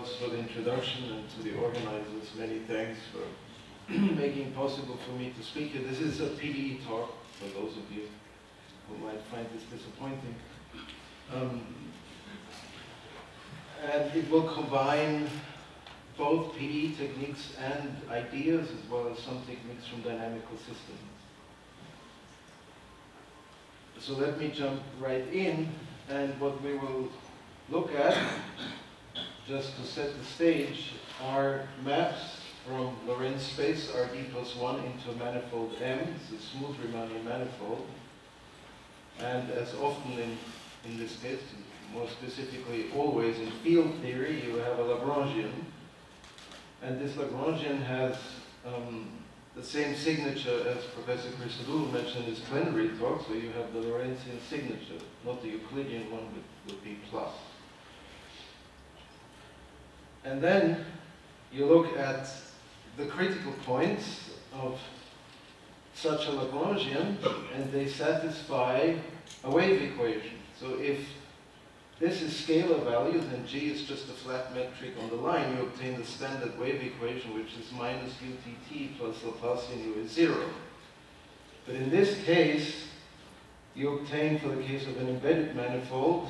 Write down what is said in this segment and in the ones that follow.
George for the introduction, and to the organizers, many thanks for making it possible for me to speak here. This is a PDE talk, for those of you who might find this disappointing. And it will combine both PDE techniques and ideas, as well as some techniques from dynamical systems. So let me jump right in, and what we will look at, just to set the stage, are maps from Lorentz space Rd+1 into a manifold M. It's a smooth Riemannian manifold. And as often in this case, more specifically always in field theory, you have a Lagrangian. And this Lagrangian has the same signature as Professor Christodoulou mentioned in his plenary talk, so you have the Lorentzian signature, not the Euclidean one with B+. And then you look at the critical points of such a Lagrangian, and they satisfy a wave equation. So if this is scalar value, then G is just a flat metric on the line. You obtain the standard wave equation, which is minus UTT plus Laplacian U is 0. But in this case, you obtain, for the case of an embedded manifold,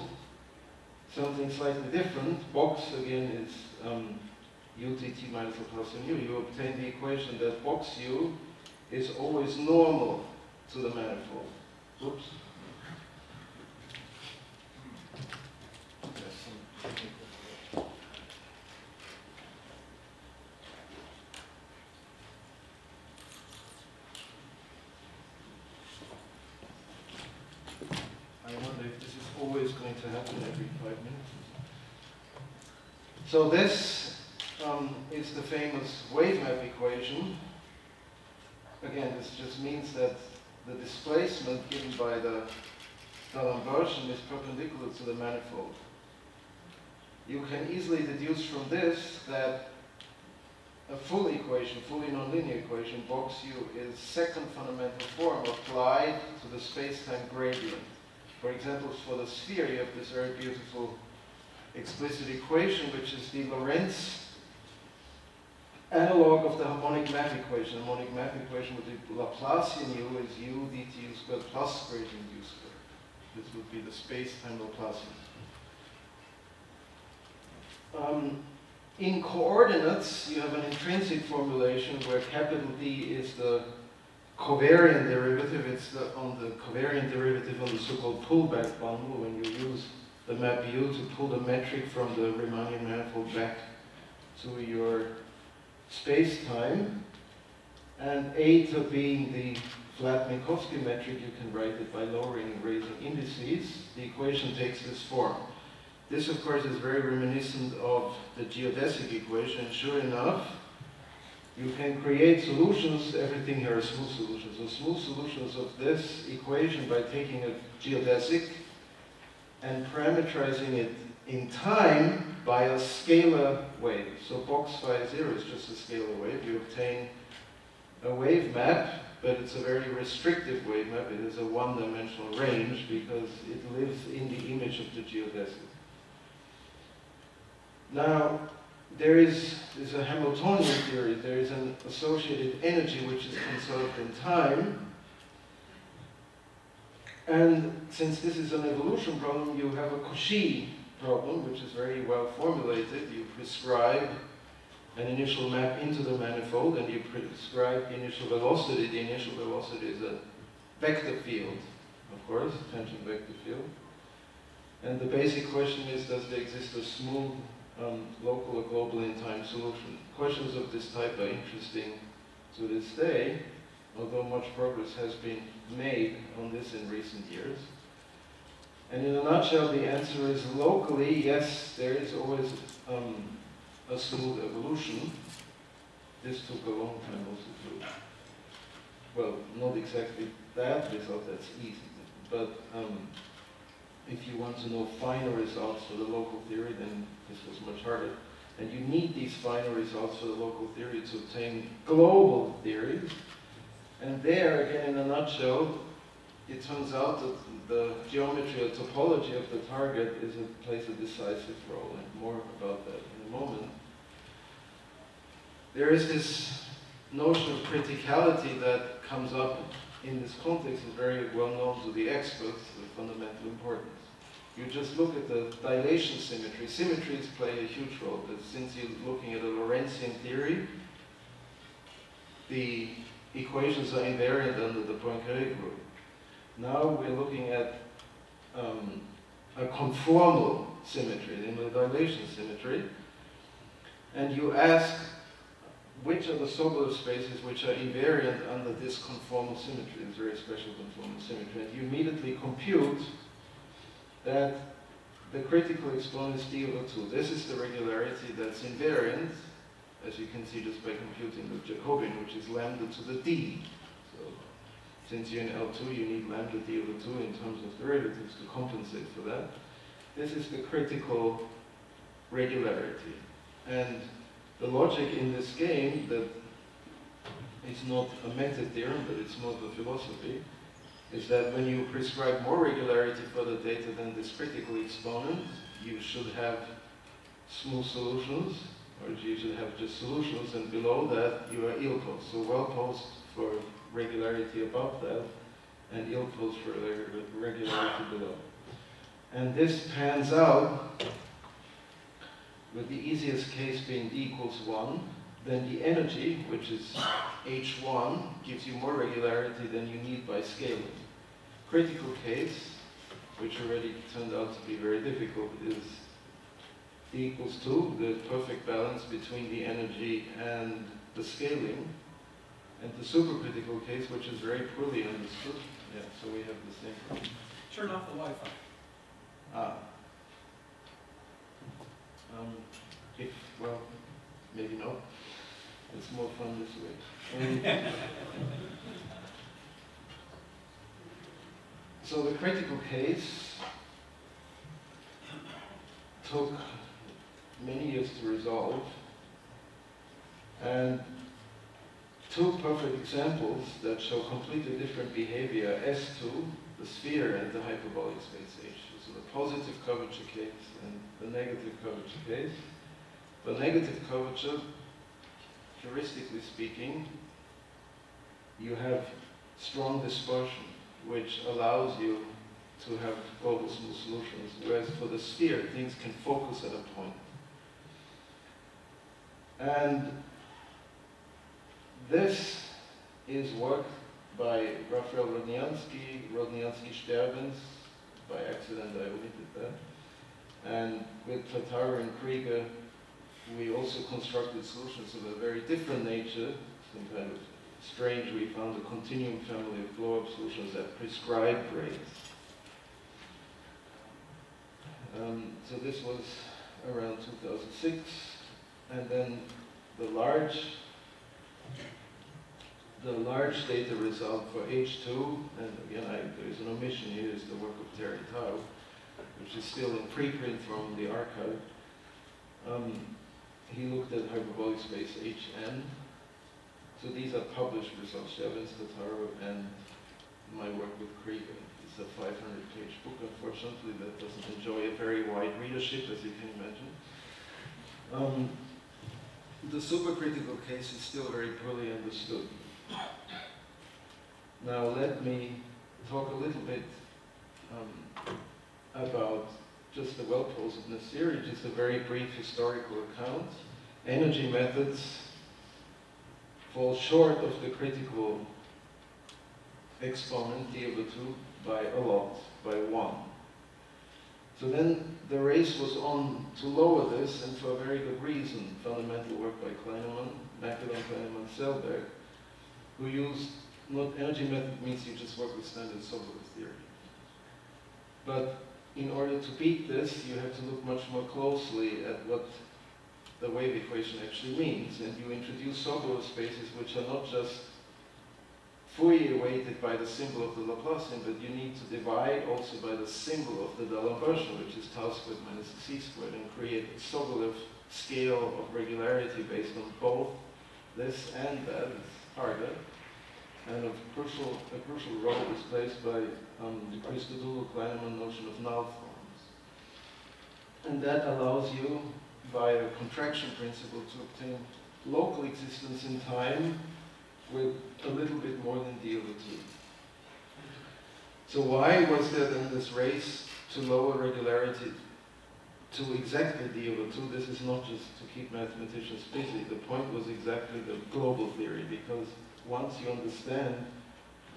something slightly different. Box, again, is UTT minus Laplacian U. You obtain the equation that box U is always normal to the manifold. Oops. I wonder if this is always going to happen every 5 minutes. So this is the famous wave map equation. Again, this just means that the displacement given by the D'Alembert is perpendicular to the manifold. You can easily deduce from this that a full equation, fully nonlinear equation, box U is second fundamental form applied to the space-time gradient. For example, for the sphere, you have this very beautiful explicit equation, which is the Lorentz analog of the harmonic map equation. The harmonic map equation with the Laplacian U is U dt U squared plus gradient U squared. This would be the space-time Laplacian. In coordinates, you have an intrinsic formulation where capital D is the covariant derivative. It's on the covariant derivative on the so-called pullback bundle, when you use the map U to pull the metric from the Riemannian manifold back to your space-time. And eta being the flat Minkowski metric, you can write it by lowering and raising indices. The equation takes this form. This, of course, is very reminiscent of the geodesic equation. And sure enough, you can create solutions. Everything here are smooth solutions. So smooth solutions of this equation by taking a geodesic and parameterizing it in time by a scalar wave. So box phi 0 is just a scalar wave. You obtain a wave map, but it's a very restrictive wave map. It is a one-dimensional range because it lives in the image of the geodesic. Now, there is a Hamiltonian theory. There is an associated energy which is conserved in time. And since this is an evolution problem, you have a Cauchy problem, which is very well formulated. You prescribe an initial map into the manifold, and you prescribe the initial velocity. The initial velocity is a vector field, of course, tangent vector field. And the basic question is, does there exist a smooth local or global in time solution? Questions of this type are interesting to this day, although much progress has been made on this in recent years. And in a nutshell, the answer is locally, yes, there is always a smooth evolution. This took a long time also to, well, not exactly that result, that's easy, but if you want to know finer results for the local theory, then this was much harder. And you need these finer results for the local theory to obtain global theories. And there, again, in a nutshell, it turns out that the geometry or topology of the target plays a decisive role, and more about that in a a moment. There is this notion of criticality that comes up in this context, is very well known to the experts, of fundamental importance. You just look at the dilation symmetry. Symmetries play a huge role, but since you're looking at a Lorentzian theory, the equations are invariant under the Poincaré group. Now we're looking at a conformal symmetry, the dilation symmetry, and you ask which are the Sobolev spaces which are invariant under this conformal symmetry, this very special conformal symmetry, and you immediately compute that the critical exponent is d over 2. This is the regularity that's invariant, as you can see just by computing the Jacobian, which is lambda to the d. So since you're in L2, you need lambda d over 2 in terms of derivatives to compensate for that. This is the critical regularity. And the logic in this game, that it's not a method theorem, but it's more of a philosophy, is that when you prescribe more regularity for the data than this critical exponent, you should have smooth solutions, or you should have just solutions, and below that you are ill-posed. So well-posed for regularity above that, and ill-posed for regularity below. And this pans out with the easiest case being d equals 1, then the energy, which is h1, gives you more regularity than you need by scaling. Critical case, which already turned out to be very difficult, is d equals 2, the perfect balance between the energy and the scaling. And the supercritical case, which is very poorly understood. Yeah, so we have the same problem. Turn off the Wi-Fi. Well, maybe not. It's more fun this way. So the critical case took many years to resolve, and two perfect examples that show completely different behavior, S2, the sphere, and the hyperbolic space H. So the positive curvature case and the negative curvature case. For negative curvature, heuristically speaking, you have strong dispersion, which allows you to have global smooth solutions, whereas for the sphere, things can focus at a point. And this is work by Raphael Rodniansky-Sterbens. By accident, I omitted that. And with Tataro and Krieger, we also constructed solutions of a very different nature, some kind of strange. We found a continuum family of blow-up solutions that prescribe rates. So this was around 2006, and then the large data result for H2, and again, there is an omission here, is the work of Terry Tao, which is still in preprint from the archive. He looked at hyperbolic space Hn. So these are published results, Sterbens, Tataro, and my work with Krieger. It's a 500-page book, unfortunately, that doesn't enjoy a very wide readership, as you can imagine. The supercritical case is still very poorly understood. Now let me talk a little bit about just the well-posedness theory, just a very brief historical account. Energy methods fall short of the critical exponent, d over 2, by a lot, by 1. So then the race was on to lower this, and for a very good reason. Fundamental work by Kleinemann, Macedon, Kleinemann, Selberg, who used, not energy method means you just work with standard Sobolev theory. But in order to beat this, you have to look much more closely at what the wave equation actually means. And you introduce Sobolev spaces which are not just Fourier weighted by the symbol of the Laplacian, but you need to divide also by the symbol of the D'Alembert, which is tau squared minus c squared, and create a Sobolev scale of regularity based on both this and that. It's harder. And a crucial role is placed by the Christodoulou-Kleinemann notion of null forms. And that allows you via contraction principle to obtain local existence in time with a little bit more than DO2. So why was there then this race to lower regularity to exactly DO2? This is not just to keep mathematicians busy. The point was exactly the global theory, because once you understand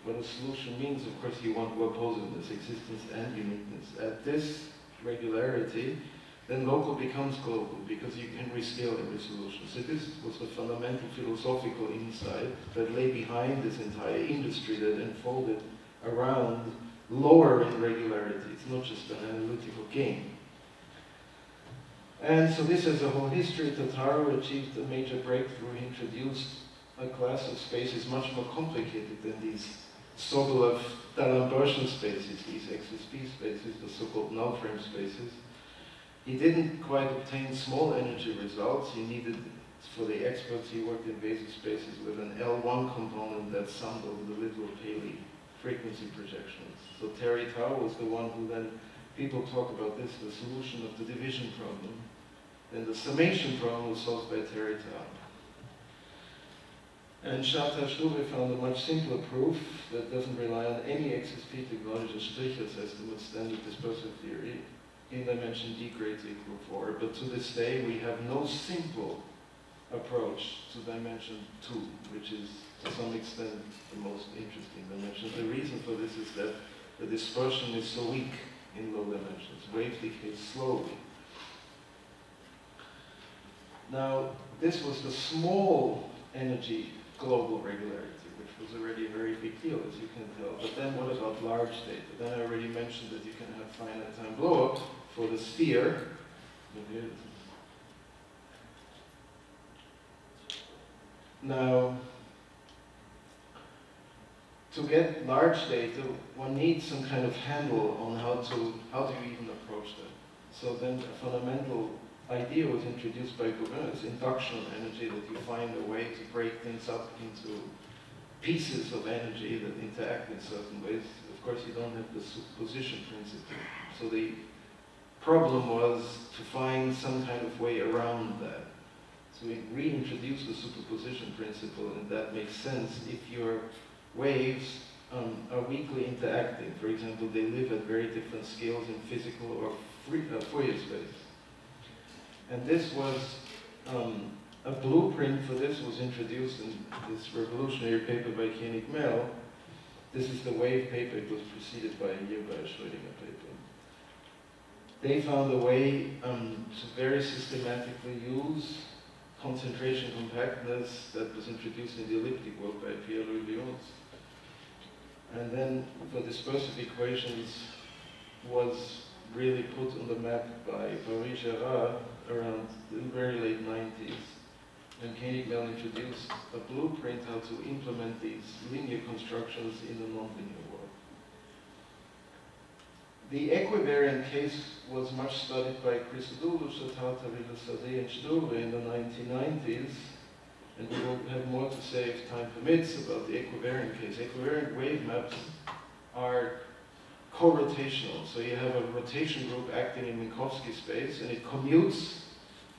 what a solution means, of course you want well-positiveness, existence and uniqueness. At this regularity, then local becomes global, because you can rescale every solution. So this was the fundamental philosophical insight that lay behind this entire industry that unfolded around lowering regularity. It's not just an analytical game. And so this has a whole history. Totaro achieved a major breakthrough. He introduced a class of spaces much more complicated than these Sobolev-D'Alembert spaces, these XSP spaces, the so-called null-frame spaces. He didn't quite obtain small energy results. He needed, for the experts, he worked in Basel spaces with an L1 component that summed over the little Paley frequency projections. So Terry Tao was the one who then, people talk about this, the solution of the division problem. Then the summation problem was solved by Terry Tao. And Shabtai Stube found a much simpler proof that doesn't rely on any XSP technology, Strichers estimate, standard dispersive theory, in dimension d greater equal 4. But to this day, we have no simple approach to dimension 2, which is to some extent the most interesting dimension. The reason for this is that the dispersion is so weak in low dimensions. Wave decay slowly. Now, this was the small energy global regularity, which was already a very big deal, as you can tell. But then what about large data? Then I already mentioned that you can have finite time blow-up for the sphere. Now, to get large data, one needs some kind of handle on how do you even approach that. So then a fundamental idea was introduced by Gauguin, as induction of energy, that you find a way to break things up into pieces of energy that interact in certain ways. Of course, you don't have the superposition principle. So the problem was to find some kind of way around that. So we reintroduced the superposition principle, and that makes sense if your waves are weakly interacting. For example, they live at very different scales in physical or Fourier space. And this was, a blueprint for this was introduced in this revolutionary paper by Koenig-Mell. This is the wave paper. It was preceded by a year by a Schrödinger paper. They found a way to very systematically use concentration compactness that was introduced in the elliptic world by Pierre-Louis Lyons. And then for dispersive equations was really put on the map by Paris-Gérard around the very late 90s. And Koenig-Mell introduced a blueprint how to implement these linear constructions in the nonlinear world. The equivariant case was much studied by Christodoulou, Chatata, Villasade, and Sture in the 1990s. And we will have more to say if time permits about the equivariant case. Equivariant wave maps are co-rotational. So you have a rotation group acting in Minkowski space, and it commutes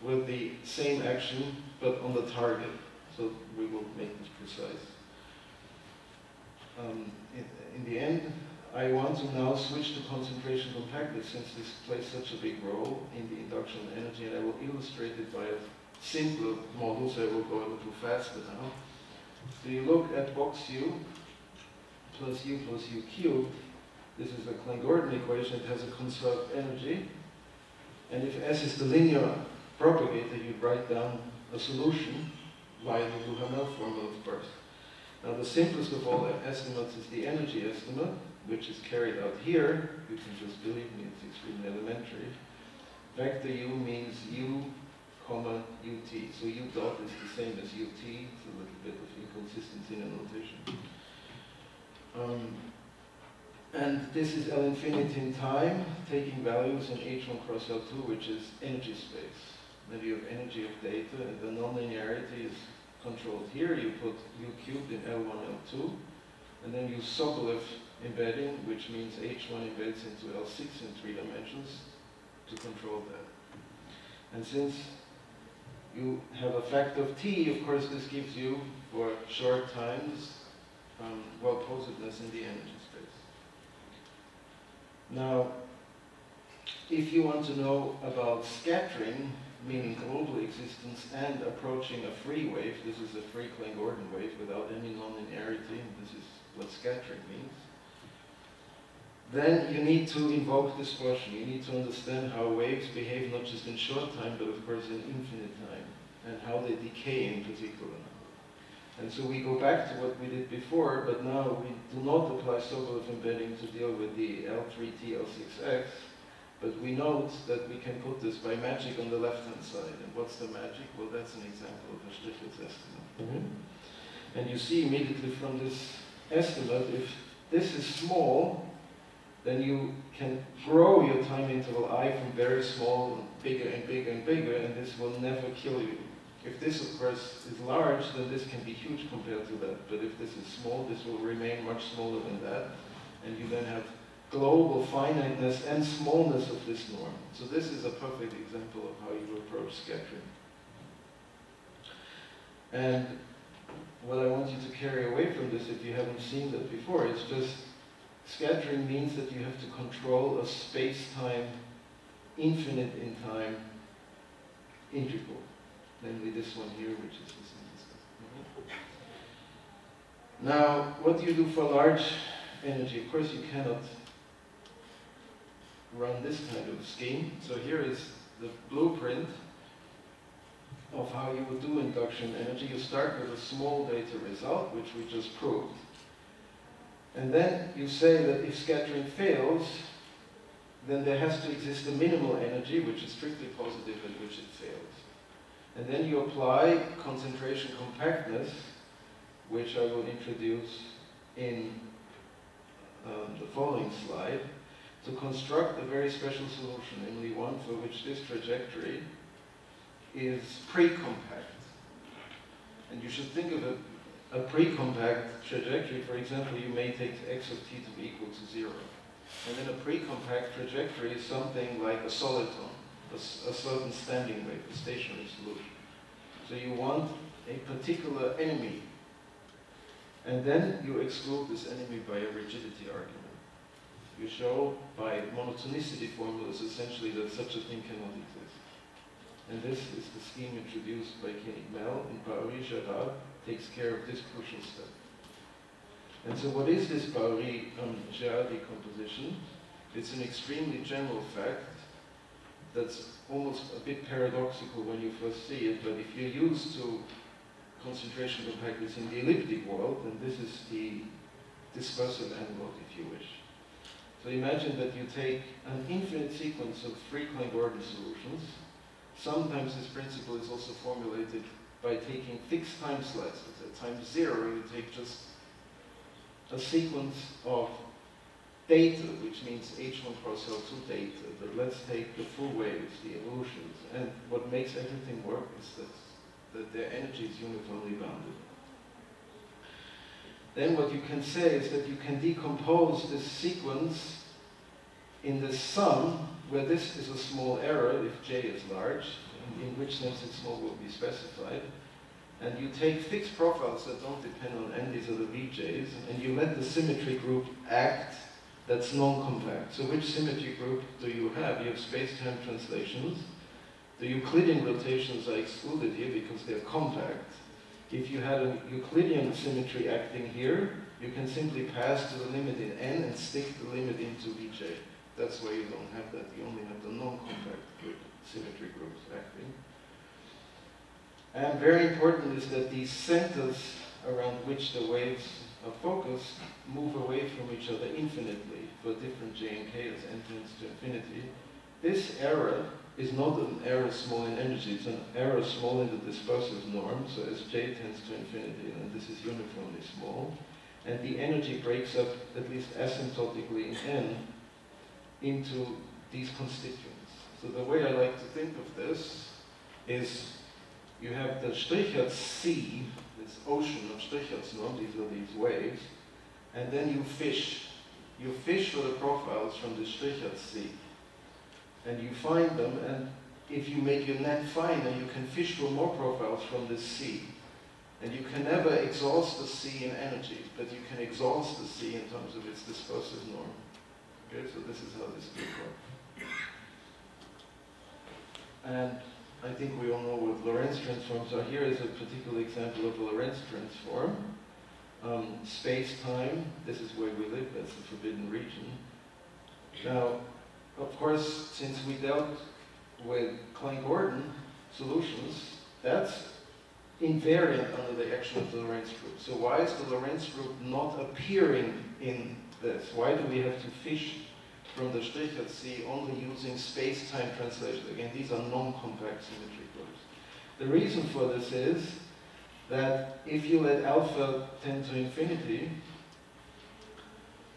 with the same action, but on the target. So we will make this precise. In the end, I want to now switch to concentration compactness, since this plays such a big role in the induction of energy, and I will illustrate it by a simpler model, so I will go a little faster now. So you look at box U plus U cubed. This is a Klein-Gordon equation. It has a conserved energy. And if S is the linear propagator, you write down a solution via the Duhamel formula, of course. Now, the simplest of all estimates is the energy estimate, which is carried out here. You can just believe me, it's extremely elementary. Vector U means U, comma, UT. So U dot is the same as UT. It's a little bit of inconsistency in the notation. And this is L infinity in time, taking values in H1 cross L2, which is energy space. Then you have energy of data, and the nonlinearity is controlled here. You put U cubed in L1, L2, and then you Sobolev embedding, which means H1 embeds into L6 in 3 dimensions to control that. And since you have a factor of t. Of course, this gives you, for short times, well-posedness in the energy space. Now, if you want to know about scattering, meaning global existence and approaching a free wave, this is a free Klein-Gordon wave without any non-linearity, and this is what scattering means, then you need to invoke distortion. You need to understand how waves behave not just in short time, but of course in infinite time, and how they decay in particular. And so we go back to what we did before, but now we do not apply Sobolev embedding to deal with the L3T, L6X, but we note that we can put this by magic on the left-hand side. And what's the magic? Well, that's an example of a Strichler's estimate. And you see immediately from this estimate, if this is small, then you can grow your time interval I from very small, bigger and bigger and bigger, and this will never kill you. If this, of course, is large, then this can be huge compared to that. But if this is small, this will remain much smaller than that. And you then have global finiteness and smallness of this norm. So this is a perfect example of how you approach scattering. And what I want you to carry away from this, if you haven't seen that before, is just scattering means that you have to control a space-time, infinite in time, integral. Namely this one here, which is this and this. Now, what do you do for large energy? Of course, you cannot run this kind of scheme. So here is the blueprint of how you would do induction energy. You start with a small data result, which we just proved. And then you say that if scattering fails, then there has to exist a minimal energy, which is strictly positive, at which it fails. And then you apply concentration compactness, which I will introduce in the following slide, to construct a very special solution, namely one for which this trajectory is pre-compact. And you should think of a pre-compact trajectory. For example, you may take x of t to be equal to 0. And then a pre-compact trajectory is something like a soliton, a certain standing wave, a stationary solution. So you want a particular enemy. And then you exclude this enemy by a rigidity argument. You show by monotonicity formulas essentially that such a thing cannot exist. And this is the scheme introduced by Koenig-Mell in Pauri-Gerard, takes care of this crucial step. And so what is this Pauri-Gerard decomposition? It's an extremely general fact that's almost a bit paradoxical when you first see it, but if you're used to concentration compactness in the elliptic world, then this is the dispersive analog, if you wish. So imagine that you take an infinite sequence of three Klein-Gordon solutions. Sometimes this principle is also formulated by taking fixed time slices. At time 0, you take just a sequence of data, which means H1 cross L2 data, but let's take the full waves, the evolutions, and what makes everything work is that their energy is uniformly bounded. Then what you can say is that you can decompose this sequence in the sum, where this is a small error if j is large, in which sense it's small will be specified, and you take fixed profiles that don't depend on n, these are the VJs, and you let the symmetry group act that's non-compact. So which symmetry group do you have? You have space-time translations. The Euclidean rotations are excluded here because they're compact. If you had a Euclidean symmetry acting here, you can simply pass to the limit in n and stick the limit into Vj. That's why you don't have that. You only have the non-compact symmetry groups acting. And very important is that these centers around which the waves are focused move away from each other infinitely for different j and k as n tends to infinity. This error is not an error small in energy, it's an error small in the dispersive norm, so as j tends to infinity, and this is uniformly small, and the energy breaks up, at least asymptotically in n, into these constituents. So the way I like to think of this is you have the Strichert sea, this ocean of Strichert's norm, these are these waves, and then you fish. You fish for the profiles from the Strichert sea. And you find them, and if you make your net finer, you can fish for more profiles from this sea. And you can never exhaust the sea in energy, but you can exhaust the sea in terms of its dispersive norm. Okay, so this is how this will work. And I think we all know what Lorentz transforms are. Here is a particular example of a Lorentz transform. Space-time, this is where we live, that's the forbidden region. Now, of course, since we dealt with Klein-Gordon solutions, that's invariant under the action of the Lorentz group. So why is the Lorentz group not appearing in this? Why do we have to fish from the Strichert sea only using space-time translation? Again, these are non-compact symmetry groups. The reason for this is that if you let alpha tend to infinity,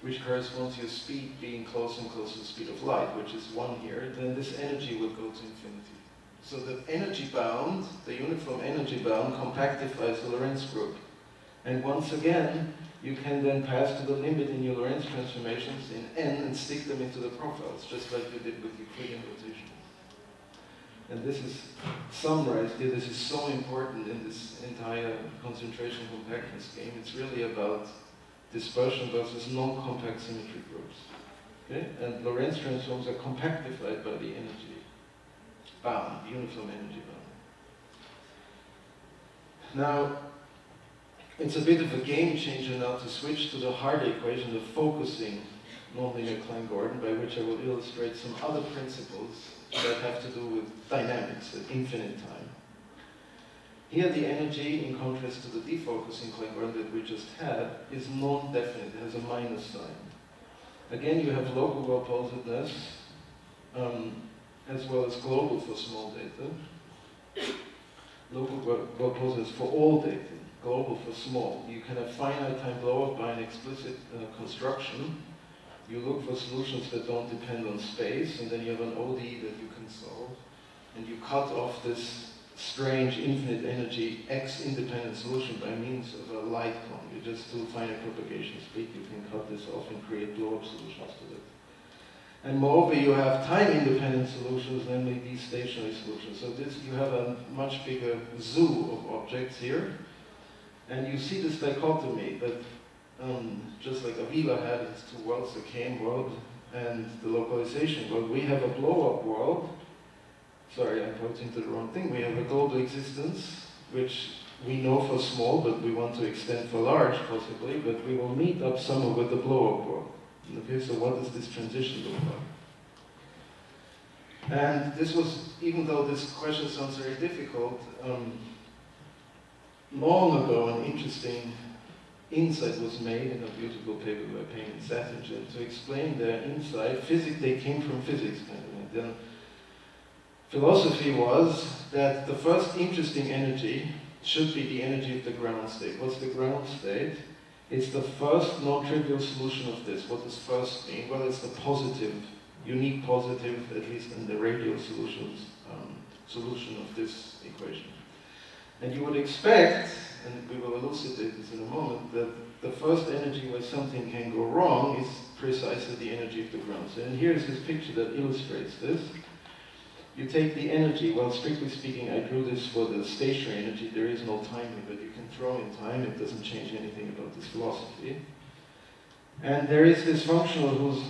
which corresponds to your speed being close and close to the speed of light, which is 1 here, then this energy will go to infinity. So the energy bound, the uniform energy bound, compactifies the Lorentz group. And once again, you can then pass to the limit in your Lorentz transformations in n and stick them into the profiles, just like you did with Euclidean rotation. And this is summarized here. This is so important in this entire concentration compactness game. It's really about dispersion versus non-compact symmetry groups. Okay? And Lorentz transforms are compactified by the energy bound, uniform energy bound. Now, it's a bit of a game changer now to switch to the harder equation of focusing nonlinear Klein-Gordon, by which I will illustrate some other principles that have to do with dynamics at infinite time. Here the energy, in contrast to the defocusing Klein-Gordon that we just had, is non-definite, it has a minus sign. Again, you have local well-posedness, as well as global for small data. Local well-posedness for all data, global for small. You can have finite time blow-up by an explicit construction. You look for solutions that don't depend on space, and then you have an ODE that you can solve. And you cut off this strange infinite energy X-independent solution by means of a light cone. You just do finite propagation speed, you can cut this off and create blow-up solutions to it. And moreover, you have time-independent solutions, namely these stationary solutions. So this, you have a much bigger zoo of objects here. And you see this dichotomy that just like Avila had its two worlds, the KM world and the localization world, we have a blow-up world. Sorry, I'm pointing to the wrong thing. We have a global existence, which we know for small, but we want to extend for large, possibly, but we will meet up somewhere with the blow-up world. Okay, so what does this transition look like? And this was, even though this question sounds very difficult, long ago an interesting insight was made in a beautiful paper by Payne and Sattingen to explain their insight. They came from physics, kind of. The philosophy was that the first interesting energy should be the energy of the ground state. What's the ground state? It's the first non-trivial solution of this. What does first mean? Well, it's the positive, unique positive, at least in the radial solutions, solution of this equation. And you would expect, and we will elucidate this in a moment, that the first energy where something can go wrong is precisely the energy of the ground state. And here's this picture that illustrates this. You take the energy, well, strictly speaking, I drew this for the stationary energy. There is no time limit. You can throw in time. It doesn't change anything about this philosophy. And there is this functional whose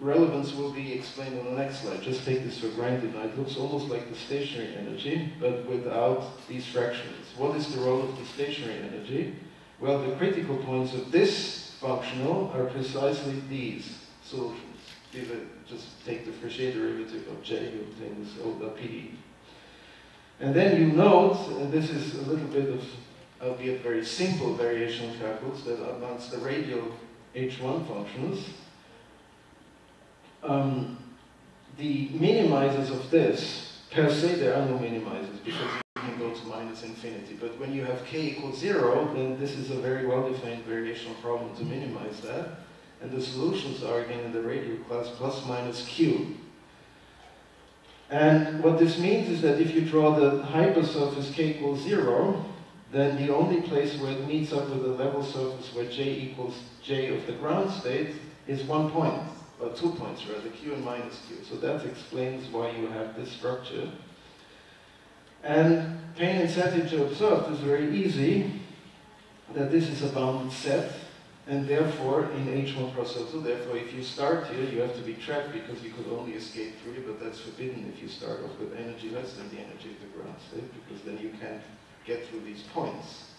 relevance will be explained on the next slide. Just take this for granted. Now, it looks almost like the stationary energy, but without these fractions. What is the role of the stationary energy? Well, the critical points of this functional are precisely these solutions. Just take the Fréchet derivative of J, you obtain this PD. And then you note, and this is a little bit of, albeit very simple variational calculus, that amongst the radial H1 functions, the minimizers of this, per se there are no minimizers, because you can go to minus infinity. But when you have k equals 0, then this is a very well-defined variational problem to minimize that. And the solutions are, again, in the radial class, plus minus q. And what this means is that if you draw the hypersurface k equals 0, then the only place where it meets up with the level surface where j equals j of the ground state is one point 2 points rather, Q and minus Q. So that explains why you have this structure. And Payne and Satinger observed is very easy, that this is a bounded set, and therefore in H1 cross L2, therefore if you start here, you have to be trapped because you could only escape 3, but that's forbidden if you start off with energy less than the energy of the ground state, because then you can't get through these points.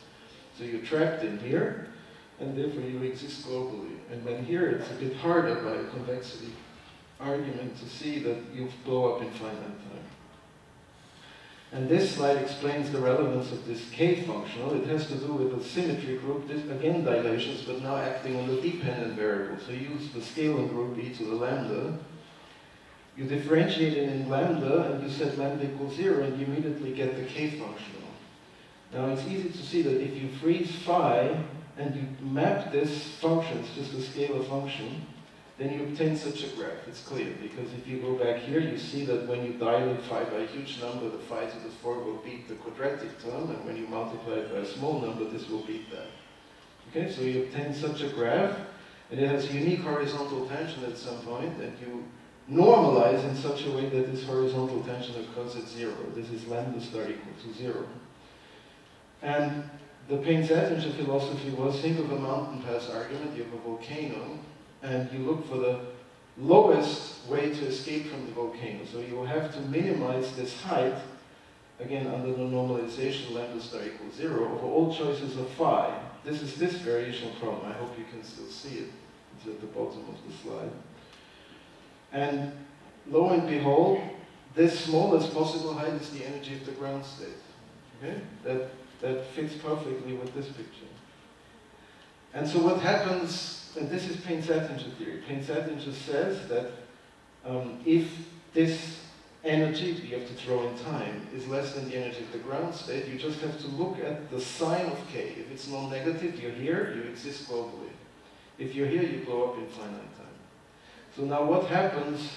So you're trapped in here, and therefore you exist globally. And then here it's a bit harder by a convexity argument to see that you blow up in finite time. And this slide explains the relevance of this K functional. It has to do with the symmetry group, this, again dilations, but now acting on the dependent variable. So you use the scaling group e to the lambda. You differentiate it in lambda, and you set lambda equals 0, and you immediately get the K functional. Now it's easy to see that if you freeze phi, and you map this function, it's just a scalar function, then you obtain such a graph. It's clear, because if you go back here, you see that when you dilate phi by a huge number, the phi to the 4 will beat the quadratic term, and when you multiply it by a small number, this will beat that. Okay, so you obtain such a graph, and it has a unique horizontal tangent at some point, and you normalize in such a way that this horizontal tangent occurs at 0. This is lambda star equal to 0. And the Payne-Satinger philosophy was, think of a mountain pass argument, you have a volcano, and you look for the lowest way to escape from the volcano. So you will have to minimize this height, again under the normalization lambda star equals 0, over all choices of phi. This is this variational problem. I hope you can still see it. It's at the bottom of the slide. And lo and behold, this smallest possible height is the energy of the ground state. Okay? That fits perfectly with this picture. And so what happens, and this is Payne-Satinger theory. Payne-Satinger says that if this energy, you have to throw in time, is less than the energy of the ground state, you just have to look at the sign of K. If it's non-negative, you're here, you exist globally. If you're here, you blow up in finite time. So now what happens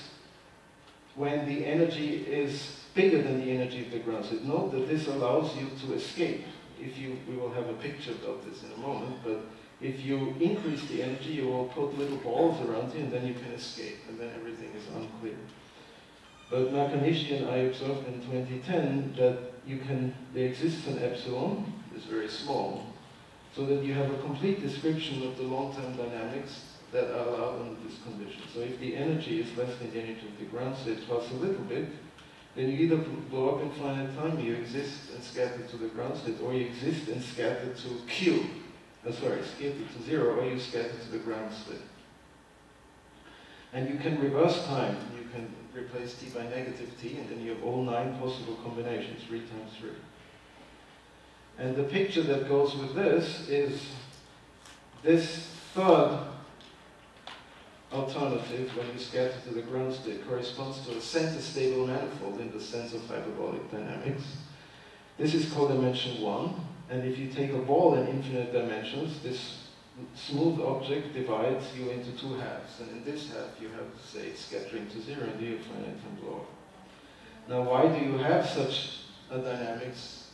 when the energy is bigger than the energy of the ground state? Note that this allows you to escape. We will have a picture about this in a moment, but if you increase the energy, you will put little balls around you, and then you can escape, and then everything is unclear. But Nakanishi and I observed in 2010 that there exists an epsilon, it's very small, so that you have a complete description of the long-term dynamics that are allowed under this condition. So if the energy is less than the energy of the ground state plus a little bit, then you either blow up in finite time, you exist and scatter to the ground state, or you exist and scatter to Q. Scatter to 0, or you scatter to the ground state. And you can reverse time. You can replace t by negative t, and then you have all 9 possible combinations, 3 times 3. And the picture that goes with this is this third alternative, when you scatter to the ground state, corresponds to a center-stable manifold in the sense of hyperbolic dynamics. This is codimension 1, and if you take a ball in infinite dimensions, this smooth object divides you into 2 halves, and in this half you have, say, scattering to 0, and you have finite time blow up. Now, why do you have such a dynamics?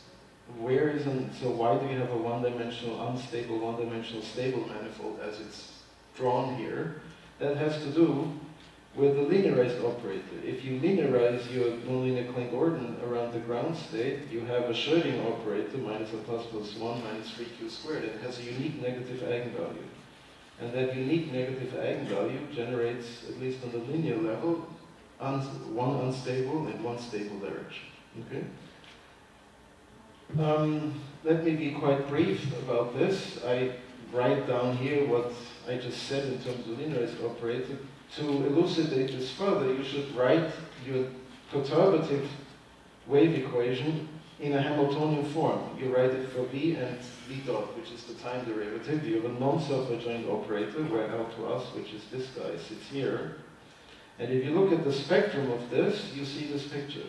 So why do you have a one-dimensional unstable, one-dimensional stable manifold as it's drawn here? That has to do with the linearized operator. If you linearize your nonlinear Klein Gordon around the ground state, you have a Schrödinger operator, minus a plus plus 1 minus 3q squared. It has a unique negative eigenvalue. And that unique negative eigenvalue generates, at least on the linear level, one unstable and one stable direction. Okay? Let me be quite brief about this. I write down here what I just said in terms of linearized operator. To elucidate this further, you should write your perturbative wave equation in a Hamiltonian form. You write it for V and V dot, which is the time derivative. You have a non-self-adjoint operator, where L to us, which is this guy, sits here. And if you look at the spectrum of this, you see this picture.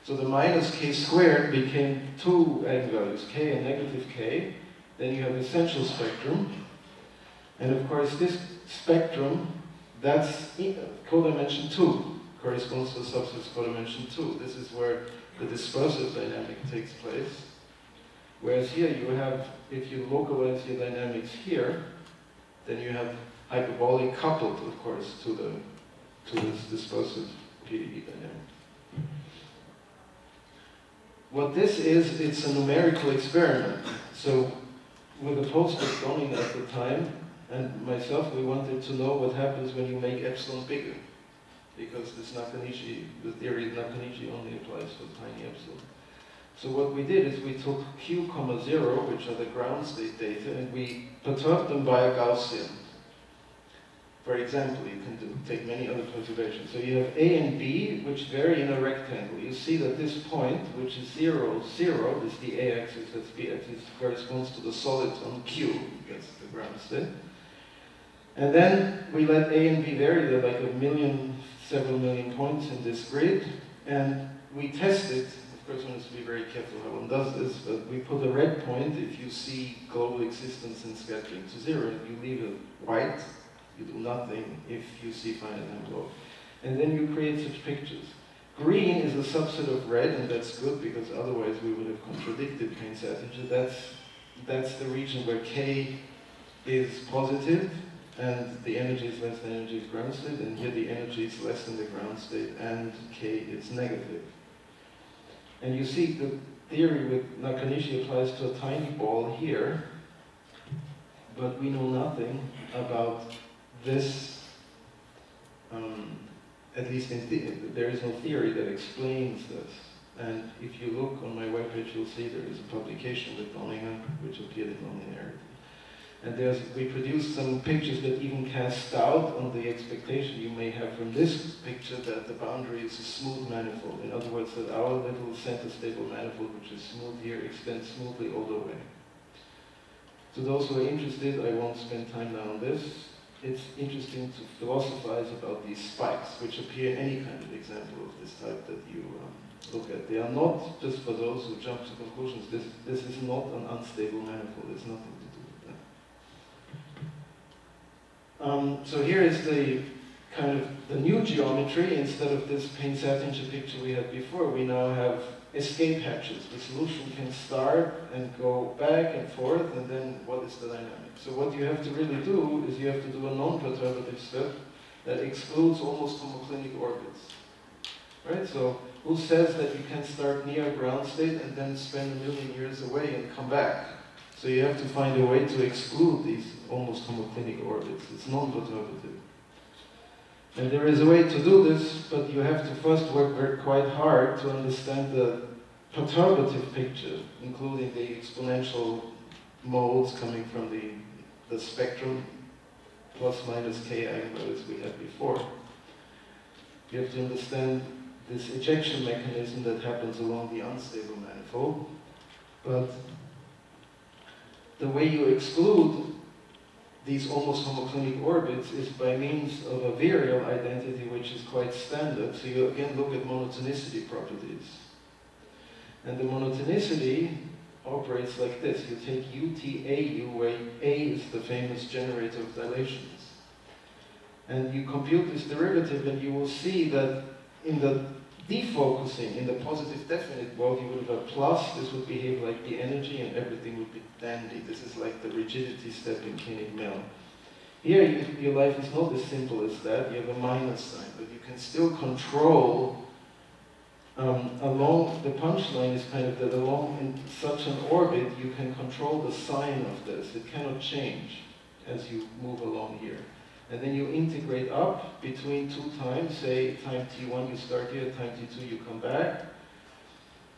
So the minus k squared became 2 eigenvalues, k and negative k. Then you have essential spectrum. And of course, this spectrum, that's codimension 2, corresponds to the subspace codimension 2. This is where the dispersive dynamic takes place. Whereas here you have, if you localize your dynamics here, then you have hyperbolic coupled, of course, to this dispersive PDE dynamic. What this is, it's a numerical experiment. So with a postdoc Donning at the time, and myself, we wanted to know what happens when you make epsilon bigger. Because this Nakanishi, the theory of Nakanishi only applies for tiny epsilon. So what we did is we took q, 0, which are the ground state data, and we perturbed them by a Gaussian. For example, you can take many other perturbations. So you have A and B, which vary in a rectangle. You see that this point, which is 0, 0, is the A-axis, that's B-axis, corresponds to the solid on Q, that's the ground state. And then we let A and B vary. There are like several million points in this grid, and we tested. Of course, one has to be very careful how one does this, but we put a red point if you see global existence and scattering to 0. You leave it white. You do nothing if you see finite envelope. And then you create such pictures. Green is a subset of red, and that's good because otherwise we would have contradicted Payne-Sat integer. That's the region where K is positive, and the energy is less than energy is ground state, and here the energy is less than the ground state, and K is negative. And you see the theory with Nakanishi applies to a tiny ball here, but we know nothing about this, at least there is no theory that explains this. And if you look on my webpage, you'll see there is a publication with Donninger, which appeared in Nonlinearity. And we produced some pictures that even cast doubt on the expectation you may have from this picture that the boundary is a smooth manifold. In other words, that our little center stable manifold, which is smooth here, extends smoothly all the way. To those who are interested, I won't spend time now on this. It's interesting to philosophize about these spikes, which appear in any kind of example of this type that you look at. They are not, just for those who jump to conclusions, this is not an unstable manifold. There's nothing to do with that. So here is the kind of the new geometry. Instead of this Payne-Sat integer picture we had before, we now have escape hatches. The solution can start and go back and forth, and then what is the dynamic? So what you have to really do is you have to do a non-perturbative step that excludes almost homoclinic orbits. Right? So who says that you can start near ground state and then spend 1 million years away and come back? So you have to find a way to exclude these almost homoclinic orbits. It's non-perturbative. And there is a way to do this, but you have to first work quite hard to understand the perturbative picture, including the exponential modes coming from the spectrum, plus minus k eigenvalues we had before. You have to understand this ejection mechanism that happens along the unstable manifold, but the way you exclude these almost homoclinic orbits is by means of a virial identity which is quite standard. So you again look at monotonicity properties. And the monotonicity operates like this. You take UTAU, where A is the famous generator of dilations. And you compute this derivative, and you will see that in the defocusing, in the positive definite world, you would have a plus. This would behave like the energy, and everything would be dandy. This is like the rigidity step in Koenig-Mell. Here, your life is not as simple as that. You have a minus sign, but you can still control along the punchline is kind of that along in such an orbit, you can control the sign of this. It cannot change as you move along here. And then you integrate up between 2 times, say time t1 you start here, time t2 you come back.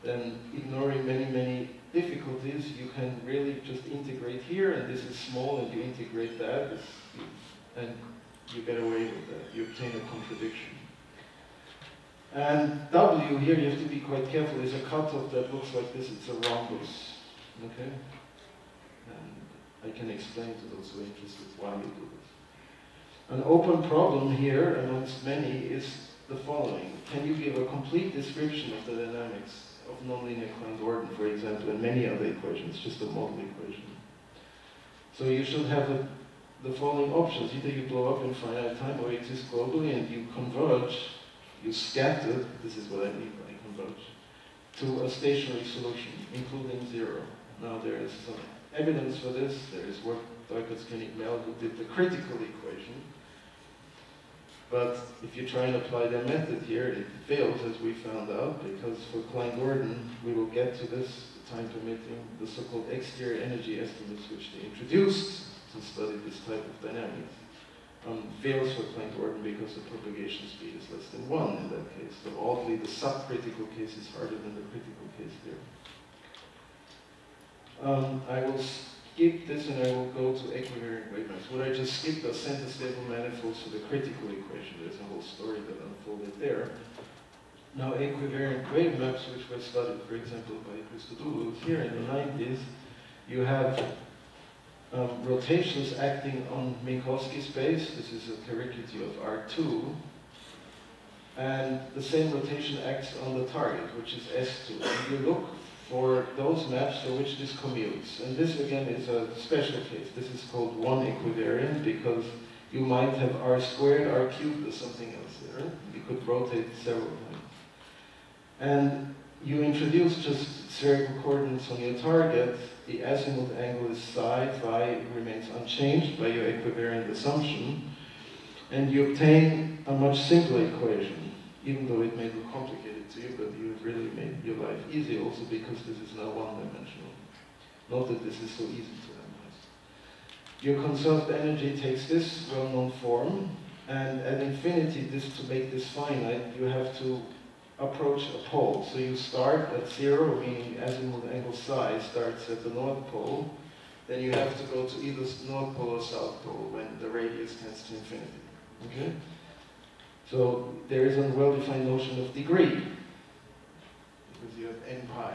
Then ignoring many, many difficulties, you can really just integrate here, and this is small, and you integrate that, and you get away with that. You obtain a contradiction. And W here, you have to be quite careful, is a cutoff that looks like this. It's a rhombus. Okay? And I can explain to those who are interested why you do this. An open problem here, amongst many, is the following. Can you give a complete description of the dynamics of nonlinear Klein-Gordon, for example, and many other equations, just a model equation? So you should have the following options. Either you blow up in finite time or exist globally and you converge, you scatter, this is what I mean by converge, to a stationary solution, including 0. Now there is some evidence for this. There is work by Mel who did the critical equation. But if you try and apply their method here, it fails, as we found out, because for Klein-Gordon, we will get to this, time permitting, the so-called exterior energy estimates which they introduced to study this type of dynamics. Fails for Klein-Gordon because the propagation speed is less than 1 in that case. So oddly, the subcritical case is harder than the critical case there. I will skip this and I will go to equivariant wave maps. What I just skipped are center stable manifolds for the critical equation. There's a whole story that unfolded there. Now equivariant wave maps, which were studied, for example, by Christodoulou here in the 90s, you have rotations acting on Minkowski space. This is a charicity of R2. And the same rotation acts on the target, which is S2. And you look for those maps for which this commutes. And this, again, is a special case. This is called one equivariant because you might have R squared, R cubed, or something else there. Right? You could rotate several times. And you introduce just spherical coordinates on your target. The azimuth angle is psi, phi remains unchanged by your equivariant assumption. And you obtain a much simpler equation, even though it may look complicated to you, but you have really made your life easy also because this is now one-dimensional. Not that this is so easy to analyze. Your conserved energy takes this well-known form, and at infinity, to make this finite, you have to approach a pole. So you start at 0, meaning azimuth angle psi starts at the North Pole. Then you have to go to either North Pole or South Pole when the radius tends to infinity. Okay? So there is a well-defined notion of degree, because you have n pi.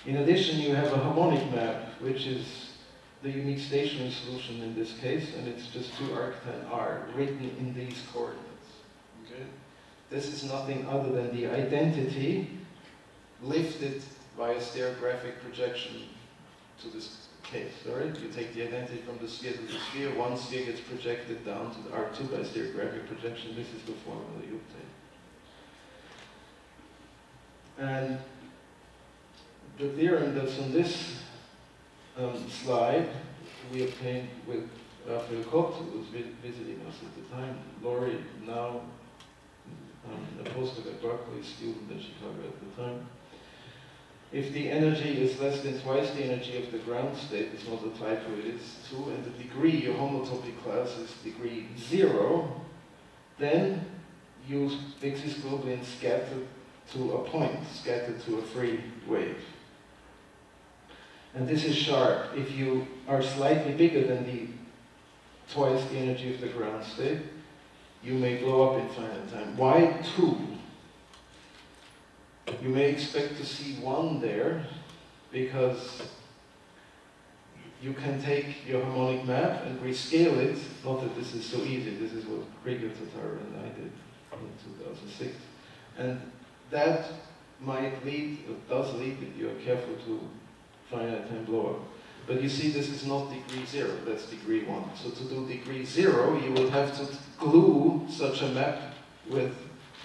In addition, you have a harmonic map, which is the unique stationary solution in this case, and it's just 2 arctan r written in these coordinates. Okay? This is nothing other than the identity lifted by a stereographic projection to this case. Right? You take the identity from the sphere to the sphere, one sphere gets projected down to the R2 by stereographic projection. This is the formula you obtain. And the theorem that's on this slide, we obtained with Raphael Kott, who was visiting us at the time. Laurie, now a postdoc at Berkeley, student in Chicago at the time. If the energy is less than twice the energy of the ground state, it's not a typo, it is 2, and the degree, your homotopy class is degree 0, then you exist globally and scatter to a point, scatter to a free wave. And this is sharp. If you are slightly bigger than twice the energy of the ground state, you may blow up in finite time. Why 2? You may expect to see 1 there, because you can take your harmonic map and rescale it. Not that this is so easy, this is what Krieger, Tatar, and I did in 2006. And that might lead, or does lead, if you are careful, to finite time blow up. But you see, this is not degree 0, that's degree 1. So to do degree 0, you will have to glue such a map with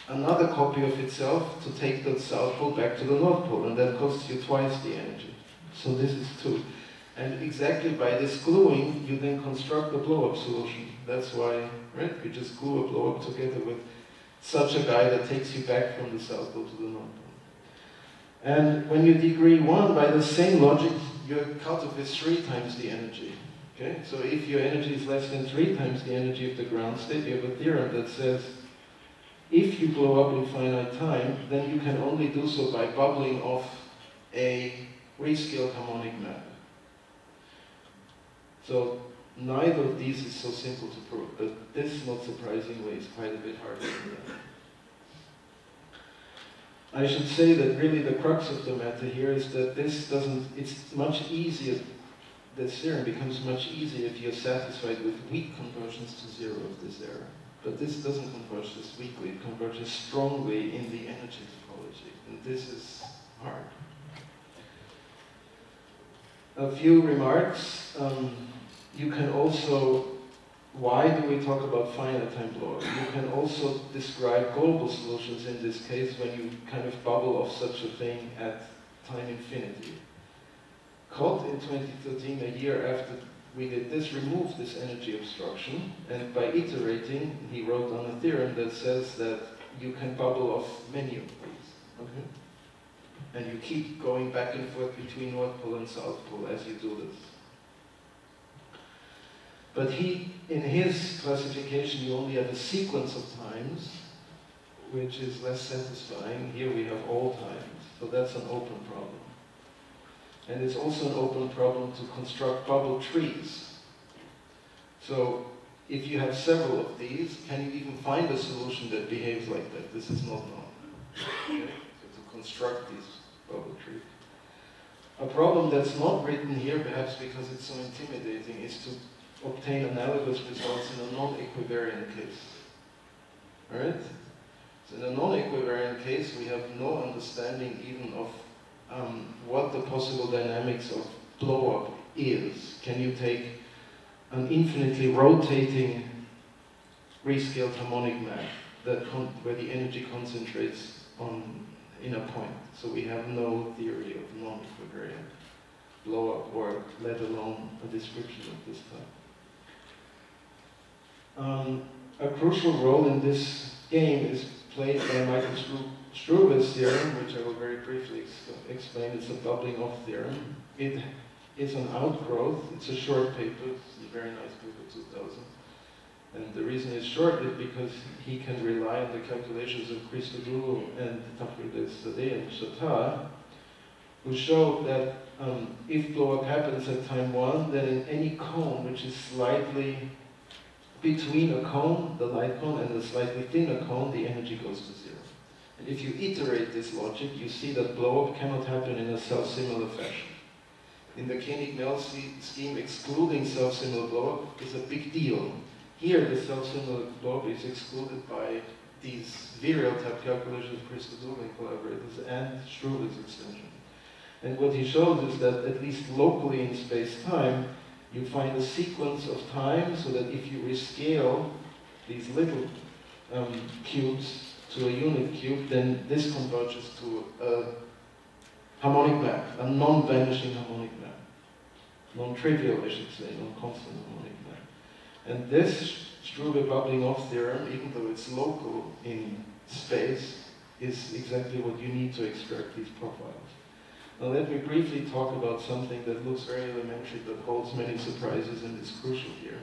another copy of itself to take the South Pole back to the North Pole, and that costs you twice the energy. So this is 2. And exactly by this gluing, you then construct a blow-up solution. That's why, right, you just glue a blow-up together with such a guy that takes you back from the South Pole to the North Pole. And when you degree 1, by the same logic, your cutoff is 3 times the energy. Okay? So if your energy is less than 3 times the energy of the ground state, you have a theorem that says if you blow up in finite time, then you can only do so by bubbling off a rescaled harmonic map. So neither of these is so simple to prove, but this, not surprisingly, is quite a bit harder than that. I should say that really the crux of the matter here is that this doesn't, it's much easier, the theorem becomes much easier if you're satisfied with weak conversions to 0 of this error. But this doesn't converge this weakly, it converges strongly in the energy topology, and this is hard. A few remarks. You can also, why do we talk about finite time blow-up? You can also describe global solutions in this case when you kind of bubble off such a thing at time infinity. Codd in 2013, a year after we did this, removed this energy obstruction, and by iterating, he wrote down a theorem that says that you can bubble off many of these. Okay? And you keep going back and forth between North Pole and South Pole as you do this. But he, in his classification, you only have a sequence of times, which is less satisfying. Here we have all times, so that's an open problem. And it's also an open problem to construct bubble trees. So if you have several of these, can you even find a solution that behaves like that? This is not known. Okay? So to construct these bubble trees. A problem that's not written here, perhaps because it's so intimidating, is to obtain analogous results in a non-equivariant case. Alright? So in a non-equivariant case, we have no understanding even of what the possible dynamics of blow-up is. Can you take an infinitely rotating rescaled harmonic map that where the energy concentrates in a point? So we have no theory of non-equivariant blow-up, or let alone a description of this type. A crucial role in this game is played by Michael Struve's theorem, which I will very briefly explain. It's a bubbling off theorem. It is an outgrowth. It's a short paper. It's a very nice paper, 2000. And the reason it's short is because he can rely on the calculations of Christodoulou and Sadeh and Chattah, who show that if blow-up happens at time 1, then in any cone which is slightly between a cone, the light cone, and a slightly thinner cone, the energy goes to 0. And if you iterate this logic, you see that blow-up cannot happen in a self-similar fashion. In the Koenig-Mell scheme, excluding self-similar blow-up is a big deal. Here, the self-similar blow-up is excluded by these virial type calculations of Christodoulou and collaborators and Struve's extension. And what he shows is that at least locally in space-time, you find a sequence of time so that if you rescale these little cubes to a unit cube, then this converges to a harmonic map, a non-vanishing harmonic map. Non-trivial, I should say, non-constant harmonic map. And this Struve bubbling off theorem, even though it's local in space, is exactly what you need to extract these profiles. Now let me briefly talk about something that looks very elementary but holds many surprises and is crucial here.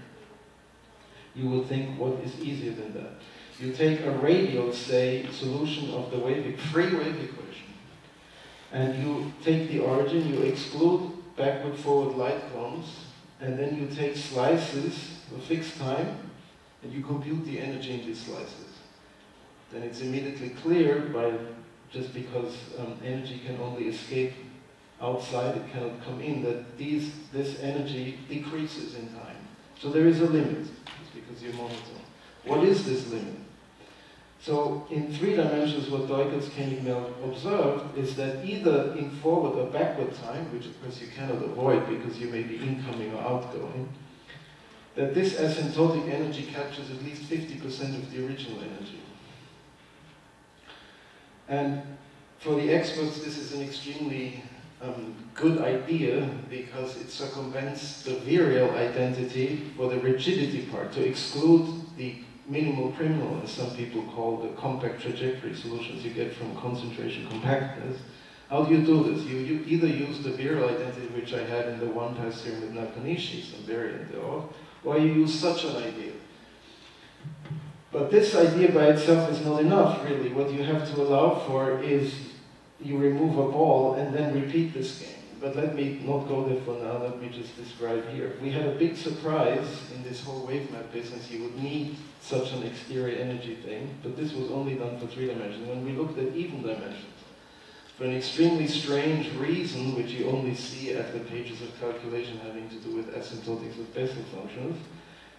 You will think, what is easier than that? You take a radial, say, solution of the free wave equation, and you take the origin, you exclude backward-forward light cones, and then you take slices of fixed time, and you compute the energy in these slices. Then it's immediately clear, just because energy can only escape outside, it cannot come in, that this energy decreases in time. So there is a limit, it's because you monitor. What is this limit? So in 3 dimensions, what Koenig-Mell observed is that either in forward or backward time, which of course you cannot avoid because you may be incoming or outgoing, that this asymptotic energy captures at least 50% of the original energy. And for the experts, this is an extremely good idea because it circumvents the virial identity for the rigidity part, to exclude the minimal criminal, as some people call the compact trajectory solutions you get from concentration compactness. How do you do this? You either use the virial identity, which I had in the one-pass theorem with Nakanishi, some variant thereof, or you use such an idea. But this idea by itself is not enough, really. What you have to allow for is you remove a ball and then repeat this game. But let me not go there for now, let me just describe here. We had a big surprise in this whole wave map business. You would need such an exterior energy thing, but this was only done for 3 dimensions. When we looked at even dimensions, for an extremely strange reason, which you only see at the pages of calculation having to do with asymptotics of Bessel functions,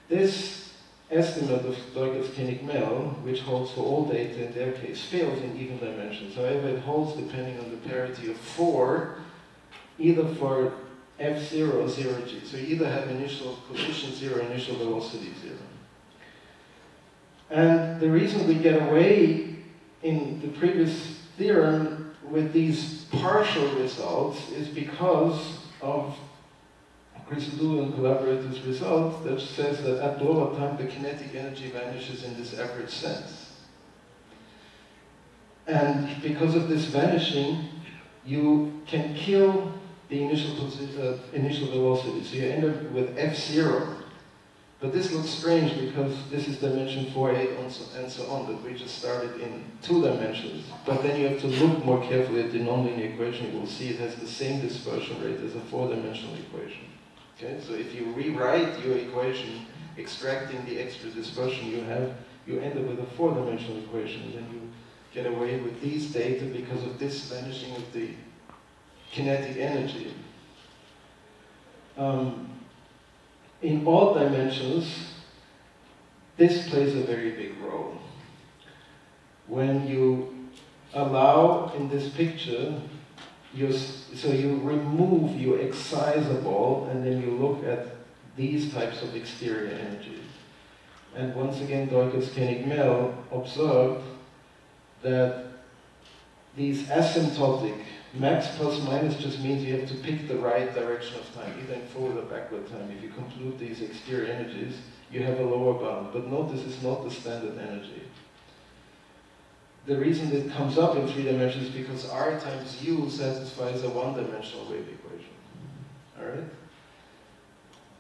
this estimate of Koenig-Mell, which holds for all data in their case, fails in even dimensions. However, it holds depending on the parity of 4, either for f0 or 0g. So you either have initial position 0, initial velocity 0. And the reason we get away in the previous theorem with these partial results is because of Christodoulou and collaborators' result that says that at lower time the kinetic energy vanishes in this average sense. And because of this vanishing, you can kill the initial velocity. So you end up with F0. But this looks strange because this is dimension 4, 8, and so on, but we just started in 2 dimensions. But then you have to look more carefully at the nonlinear equation. You will see it has the same dispersion rate as a 4-dimensional equation. Okay, so if you rewrite your equation, extracting the extra dispersion you have, you end up with a 4-dimensional equation, and then you get away with these data because of this vanishing of the kinetic energy. In odd dimensions, this plays a very big role. When you allow, in this picture, so you remove, you excise a ball, and then you look at these types of exterior energies. And once again, Koenig-Mell observed that these asymptotic, max plus minus just means you have to pick the right direction of time, either in forward or backward time. If you compute these exterior energies, you have a lower bound. But note this is not the standard energy. The reason it comes up in 3 dimensions is because R times U satisfies a 1-dimensional wave equation. Alright?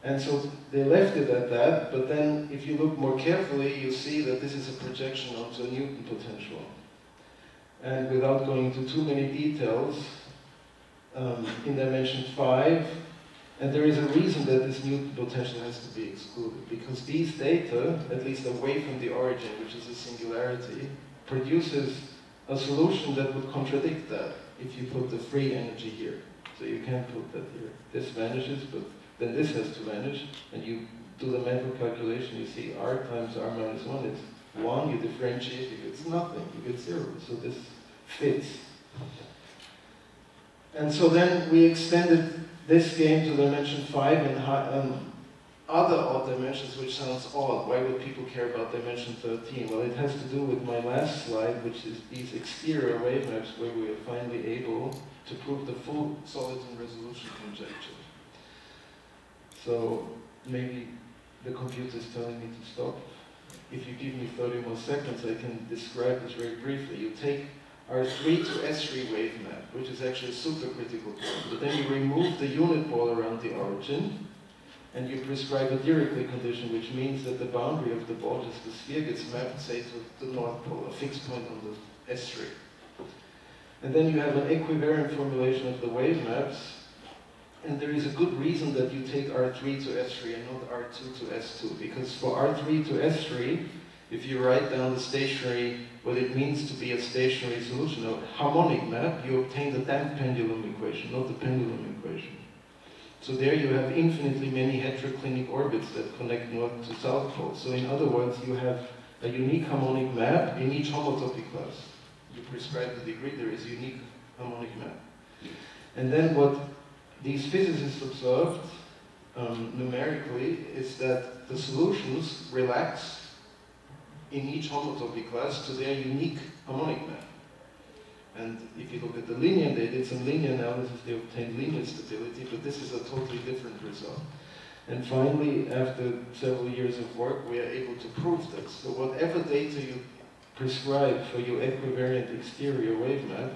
And so they left it at that, but then if you look more carefully, you see that this is a projection onto a Newton potential. And without going into too many details, in dimension 5, and there is a reason that this Newton potential has to be excluded, because these data, at least away from the origin, which is a singularity, produces a solution that would contradict that if you put the free energy here. So you can't put that here. This vanishes, but then this has to vanish, and you do the mental calculation, you see R times R minus 1 is 1, you differentiate, you get nothing, you get 0. So this fits. And so then we extended this game to dimension 5 and other odd dimensions, which sounds odd. Why would people care about dimension 13? Well, it has to do with my last slide, which is these exterior wave maps where we are finally able to prove the full Soliton resolution conjecture. So maybe the computer is telling me to stop. If you give me 30 more seconds, I can describe this very briefly. You take our 3 to S3 wave map, which is actually a supercritical point, but then you remove the unit ball around the origin, and you prescribe a Dirichlet condition, which means that the boundary of the ball, just the sphere, gets mapped, say, to the North Pole, a fixed point on the S3. And then you have an equivariant formulation of the wave maps, and there is a good reason that you take R3 to S3 and not R2 to S2, because for R3 to S3, if you write down the stationary, what it means to be a stationary solution, a harmonic map, you obtain the damped pendulum equation, not the pendulum equation. So there you have infinitely many heteroclinic orbits that connect north to south poles. So in other words, you have a unique harmonic map in each homotopy class. You prescribe the degree, there is a unique harmonic map. And then what these physicists observed numerically is that the solutions relax in each homotopy class to their unique harmonic map. And if you look at the linear, they did some linear analysis, they obtained linear stability, but this is a totally different result. And finally, after several years of work, we are able to prove this. So whatever data you prescribe for your equivariant exterior wave map,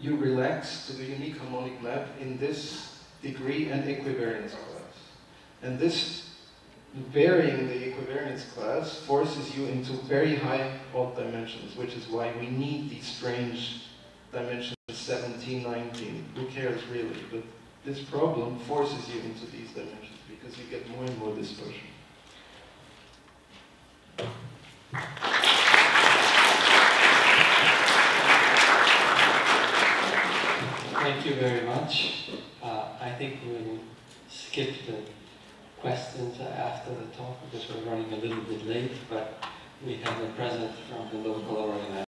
you relax to the unique harmonic map in this degree and equivariance class. And this varying the equivariance class forces you into very high odd dimensions, which is why we need these strange dimensions 17, 19. Who cares really? But this problem forces you into these dimensions because you get more and more dispersion. Thank you very much. I think we'll skip the questions after the talk because we're running a little bit late, but we have a present from the local organizer.